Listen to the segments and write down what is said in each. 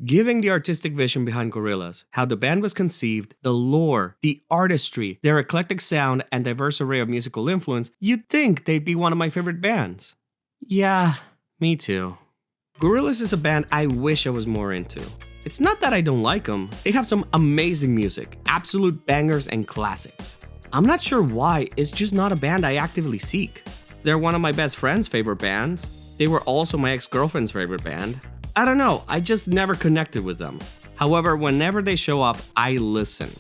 Giving the artistic vision behind Gorillaz, how the band was conceived, the lore, the artistry, their eclectic sound, and diverse array of musical influence, you'd think they'd be one of my favorite bands. Yeah, me too. Gorillaz is a band I wish I was more into. It's not that I don't like them, they have some amazing music, absolute bangers and classics. I'm not sure why, it's just not a band I actively seek. They're one of my best friend's favorite bands. They were also my ex-girlfriend's favorite band. I don't know, I just never connected with them. However, whenever they show up, I listen.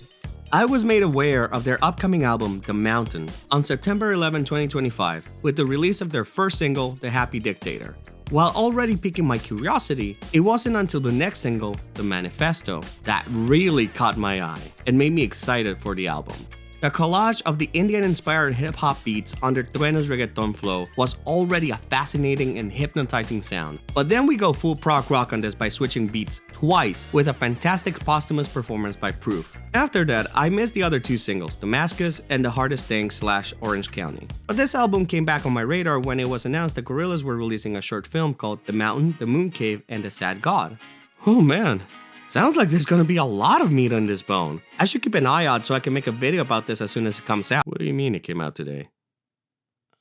I was made aware of their upcoming album, The Mountain, on September 11, 2025, with the release of their first single, The Happy Dictator. While already piquing my curiosity, it wasn't until the next single, The Manifesto, that really caught my eye and made me excited for the album. The collage of the Indian-inspired hip-hop beats under Trueno's reggaeton flow was already a fascinating and hypnotizing sound, but then we go full prog rock on this by switching beats twice with a fantastic posthumous performance by Proof. After that, I missed the other two singles, Damascus and The Hardest Thing / Orange County. But this album came back on my radar when it was announced that Gorillaz were releasing a short film called The Mountain, The Moon Cave, and The Sad God. Oh man. Sounds like there's gonna be a lot of meat on this bone. I should keep an eye out so I can make a video about this as soon as it comes out. What do you mean it came out today?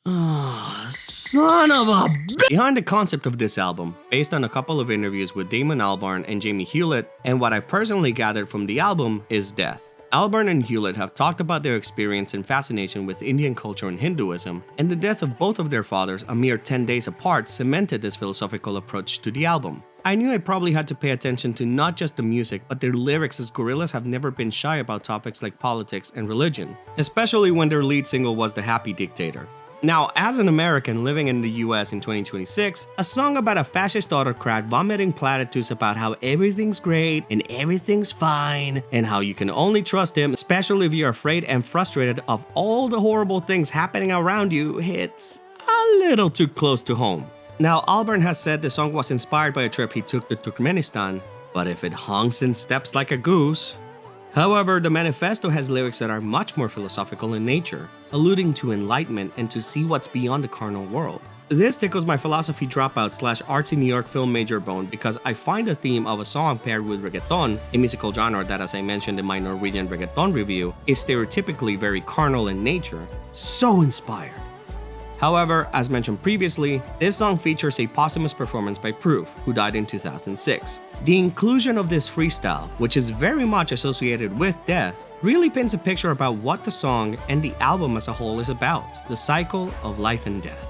Oh, son of a bitch! Behind the concept of this album, based on a couple of interviews with Damon Albarn and Jamie Hewlett, and what I personally gathered from the album, is death. Albarn and Hewlett have talked about their experience and fascination with Indian culture and Hinduism, and the death of both of their fathers a mere 10 days apart cemented this philosophical approach to the album. I knew I probably had to pay attention to not just the music, but their lyrics, as Gorillaz have never been shy about topics like politics and religion, especially when their lead single was The Happy Dictator. Now, as an American living in the US in 2026, a song about a fascist autocrat vomiting platitudes about how everything's great and everything's fine, and how you can only trust him, especially if you're afraid and frustrated of all the horrible things happening around you, hits a little too close to home. Now, Albarn has said the song was inspired by a trip he took to Turkmenistan, but if it honks and steps like a goose. However, the manifesto has lyrics that are much more philosophical in nature, alluding to enlightenment and to see what's beyond the carnal world. This tickles my philosophy dropout / artsy New York film major bone because I find the theme of a song paired with reggaeton, a musical genre that, as I mentioned in my Norwegian reggaeton review, is stereotypically very carnal in nature, so inspired. However, as mentioned previously, this song features a posthumous performance by Proof, who died in 2006. The inclusion of this freestyle, which is very much associated with death, really paints a picture about what the song and the album as a whole is about, the cycle of life and death.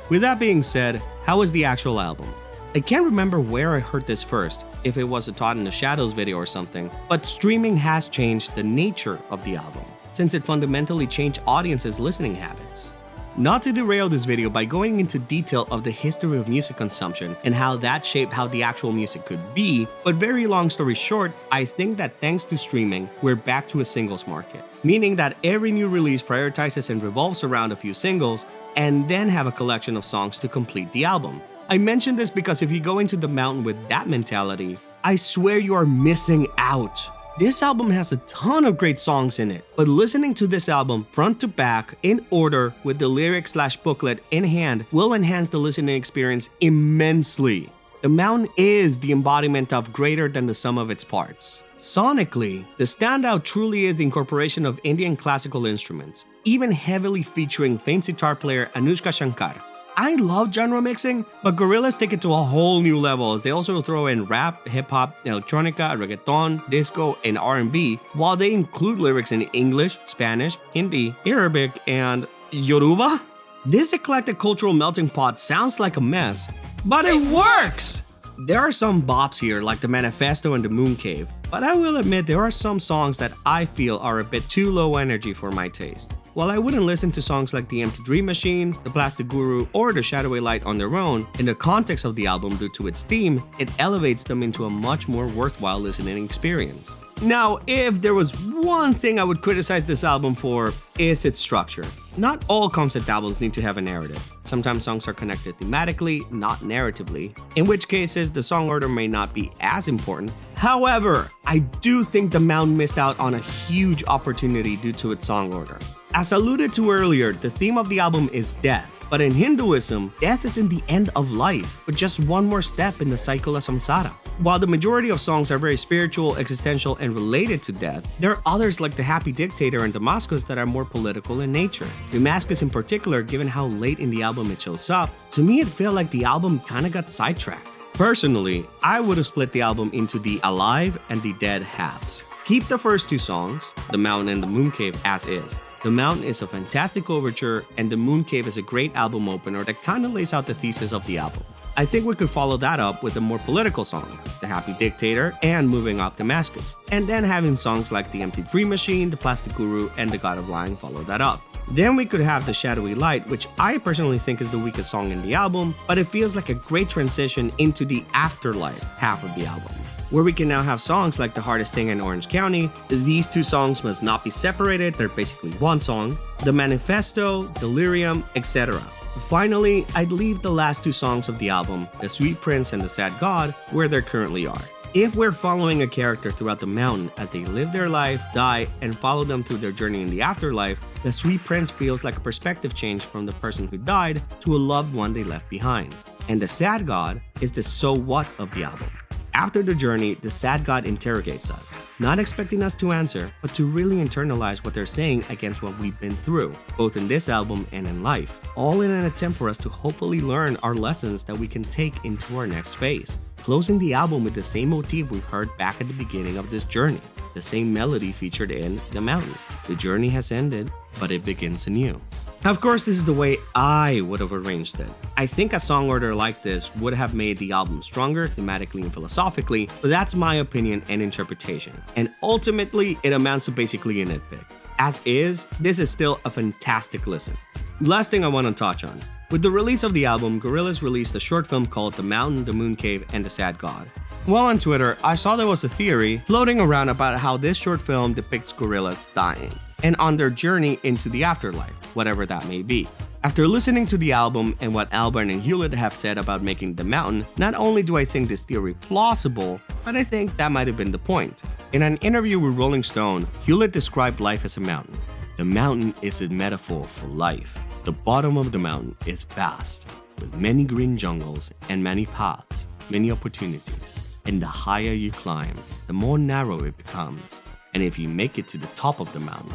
With that being said, how is the actual album? I can't remember where I heard this first, if it was a Taught in the Shadows video or something, but streaming has changed the nature of the album, since it fundamentally changed audiences' listening habits. Not to derail this video by going into detail of the history of music consumption and how that shaped how the actual music could be, but very long story short, I think that thanks to streaming, we're back to a singles market. Meaning that every new release prioritizes and revolves around a few singles, and then have a collection of songs to complete the album. I mention this because if you go into The Mountain with that mentality, I swear you are missing out. This album has a ton of great songs in it, but listening to this album front to back in order with the lyric / booklet in hand will enhance the listening experience immensely. The Mountain is the embodiment of greater than the sum of its parts. Sonically, the standout truly is the incorporation of Indian classical instruments, even heavily featuring famed sitar player Anushka Shankar. I love genre mixing, but Gorillaz take it to a whole new level as they also throw in rap, hip-hop, electronica, reggaeton, disco, and R&B, while they include lyrics in English, Spanish, Hindi, Arabic, and Yoruba? This eclectic cultural melting pot sounds like a mess, but it works! There are some bops here like The Manifesto and The Moon Cave, but I will admit there are some songs that I feel are a bit too low energy for my taste. While I wouldn't listen to songs like The Empty Dream Machine, The Plastic Guru, or The Shadowy Light on their own, in the context of the album due to its theme, it elevates them into a much more worthwhile listening experience. Now, if there was one thing I would criticize this album for, is its structure. Not all concept albums need to have a narrative. Sometimes songs are connected thematically, not narratively, in which cases the song order may not be as important. However, I do think The Mountain missed out on a huge opportunity due to its song order. As alluded to earlier, the theme of the album is death. But in Hinduism, death isn't the end of life, but just one more step in the cycle of samsara. While the majority of songs are very spiritual, existential, and related to death, there are others like The Happy Dictator and Damascus that are more political in nature. Damascus in particular, given how late in the album it shows up, to me it felt like the album kinda got sidetracked. Personally, I would have split the album into the alive and the dead halves. Keep the first two songs, The Mountain and The Moon Cave, as is. The Mountain is a fantastic overture, and The Moon Cave is a great album opener that kinda lays out the thesis of the album. I think we could follow that up with the more political songs, The Happy Dictator and Moving Up Damascus, and then having songs like The Empty Dream Machine, The Plastic Guru, and The God of Lying follow that up. Then we could have The Shadowy Light, which I personally think is the weakest song in the album, but it feels like a great transition into the afterlife half of the album, where we can now have songs like The Hardest Thing in Orange County. These two songs must not be separated, they're basically one song. The Manifesto, Delirium, etc. Finally, I'd leave the last two songs of the album, The Sweet Prince and The Sad God, where they currently are. If we're following a character throughout the mountain as they live their life, die, and follow them through their journey in the afterlife, The Sweet Prince feels like a perspective change from the person who died to a loved one they left behind. And The Sad God is the so what of the album. After the journey, the Sad God interrogates us, not expecting us to answer, but to really internalize what they're saying against what we've been through, both in this album and in life, all in an attempt for us to hopefully learn our lessons that we can take into our next phase. Closing the album with the same motif we've heard back at the beginning of this journey, the same melody featured in The Mountain. The journey has ended, but it begins anew. Of course, this is the way I would have arranged it. I think a song order like this would have made the album stronger thematically and philosophically, but that's my opinion and interpretation. And ultimately, it amounts to basically a nitpick. As is, this is still a fantastic listen. Last thing I want to touch on. With the release of the album, Gorillaz released a short film called The Mountain, The Moon Cave, and The Sad God. While on Twitter, I saw there was a theory floating around about how this short film depicts Gorillaz dying and on their journey into the afterlife, whatever that may be. After listening to the album and what Albarn and Hewlett have said about making The Mountain, not only do I think this theory plausible, but I think that might have been the point. In an interview with Rolling Stone, Hewlett described life as a mountain. The mountain is a metaphor for life. The bottom of the mountain is vast, with many green jungles and many paths, many opportunities. And the higher you climb, the more narrow it becomes. And if you make it to the top of the mountain,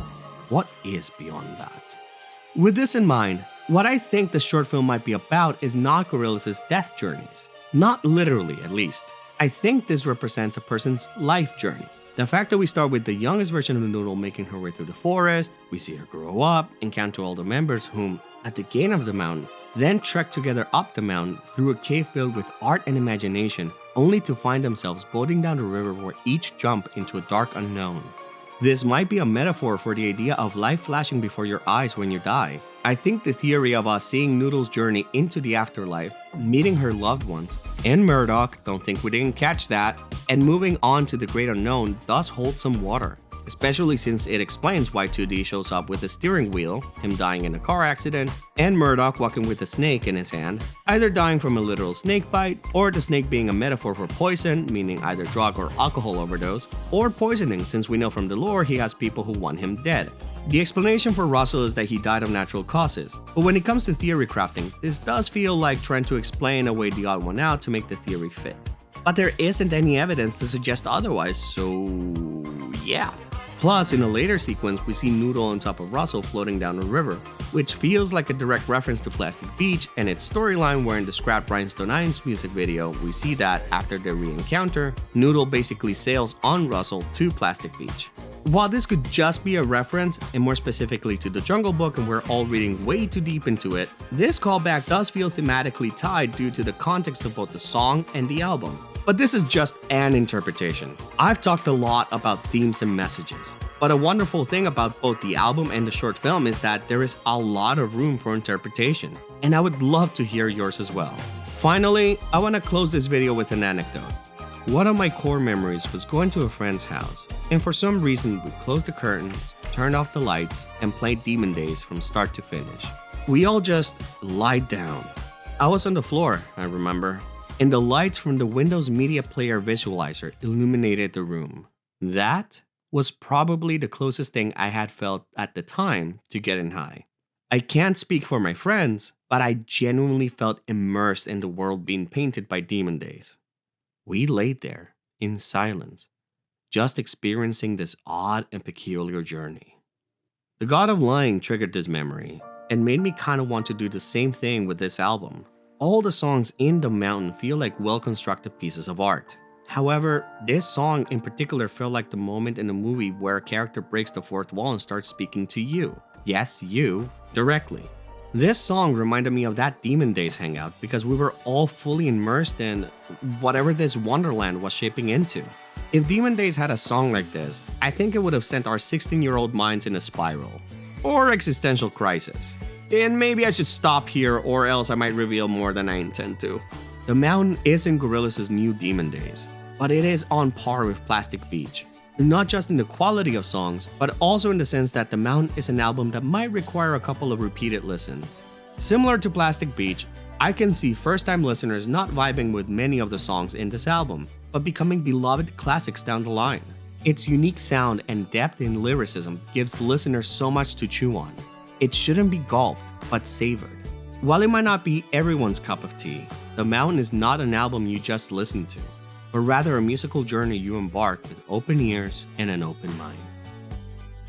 what is beyond that? With this in mind, what I think the short film might be about is not Gorillaz' death journeys. Not literally, at least. I think this represents a person's life journey. The fact that we start with the youngest version of Noodle making her way through the forest, we see her grow up, encounter all the members whom, at the gate of the mountain, then trek together up the mountain through a cave filled with art and imagination, only to find themselves boating down the river where each jump into a dark unknown. This might be a metaphor for the idea of life flashing before your eyes when you die. I think the theory of us seeing Noodle's journey into the afterlife, meeting her loved ones, and Murdoch, don't think we didn't catch that, and moving on to the great unknown does hold some water. Especially since it explains why 2D shows up with a steering wheel, him dying in a car accident, and Murdoch walking with a snake in his hand, either dying from a literal snake bite, or the snake being a metaphor for poison, meaning either drug or alcohol overdose, or poisoning since we know from the lore he has people who want him dead. The explanation for Russell is that he died of natural causes, but when it comes to theory crafting, this does feel like trying to explain away the odd one out to make the theory fit. But there isn't any evidence to suggest otherwise, so yeah. Plus, in a later sequence, we see Noodle on top of Russell floating down a river, which feels like a direct reference to Plastic Beach and its storyline where in the Scrap Rhinestone 9's music video, we see that after their re-encounter, Noodle basically sails on Russell to Plastic Beach. While this could just be a reference, and more specifically to the Jungle Book and we're all reading way too deep into it, this callback does feel thematically tied due to the context of both the song and the album. But this is just an interpretation. I've talked a lot about themes and messages, but a wonderful thing about both the album and the short film is that there is a lot of room for interpretation, and I would love to hear yours as well. Finally, I want to close this video with an anecdote. One of my core memories was going to a friend's house, and for some reason we closed the curtains, turned off the lights, and played Demon Days from start to finish. We all just lied down. I was on the floor, I remember, and the lights from the Windows Media Player visualizer illuminated the room. That was probably the closest thing I had felt at the time to getting high. I can't speak for my friends, but I genuinely felt immersed in the world being painted by Demon Days. We laid there, in silence, just experiencing this odd and peculiar journey. The God of Lying triggered this memory, and made me kinda want to do the same thing with this album. All the songs in The Mountain feel like well-constructed pieces of art. However, this song in particular felt like the moment in a movie where a character breaks the fourth wall and starts speaking to you. Yes, you, directly. This song reminded me of that Demon Days hangout because we were all fully immersed in whatever this wonderland was shaping into. If Demon Days had a song like this, I think it would have sent our 16-year-old minds in a spiral. Or existential crisis. And maybe I should stop here or else I might reveal more than I intend to. The Mountain isn't Gorillaz' new Demon Days, but it is on par with Plastic Beach. Not just in the quality of songs, but also in the sense that The Mountain is an album that might require a couple of repeated listens. Similar to Plastic Beach, I can see first-time listeners not vibing with many of the songs in this album, but becoming beloved classics down the line. Its unique sound and depth in lyricism gives listeners so much to chew on. It shouldn't be gulped, but savored. While it might not be everyone's cup of tea, The Mountain is not an album you just listen to, but rather a musical journey you embark with open ears and an open mind.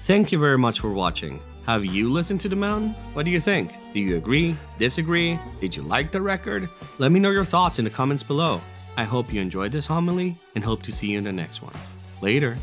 Thank you very much for watching. Have you listened to The Mountain? What do you think? Do you agree? Disagree? Did you like the record? Let me know your thoughts in the comments below. I hope you enjoyed this homily and hope to see you in the next one. Later.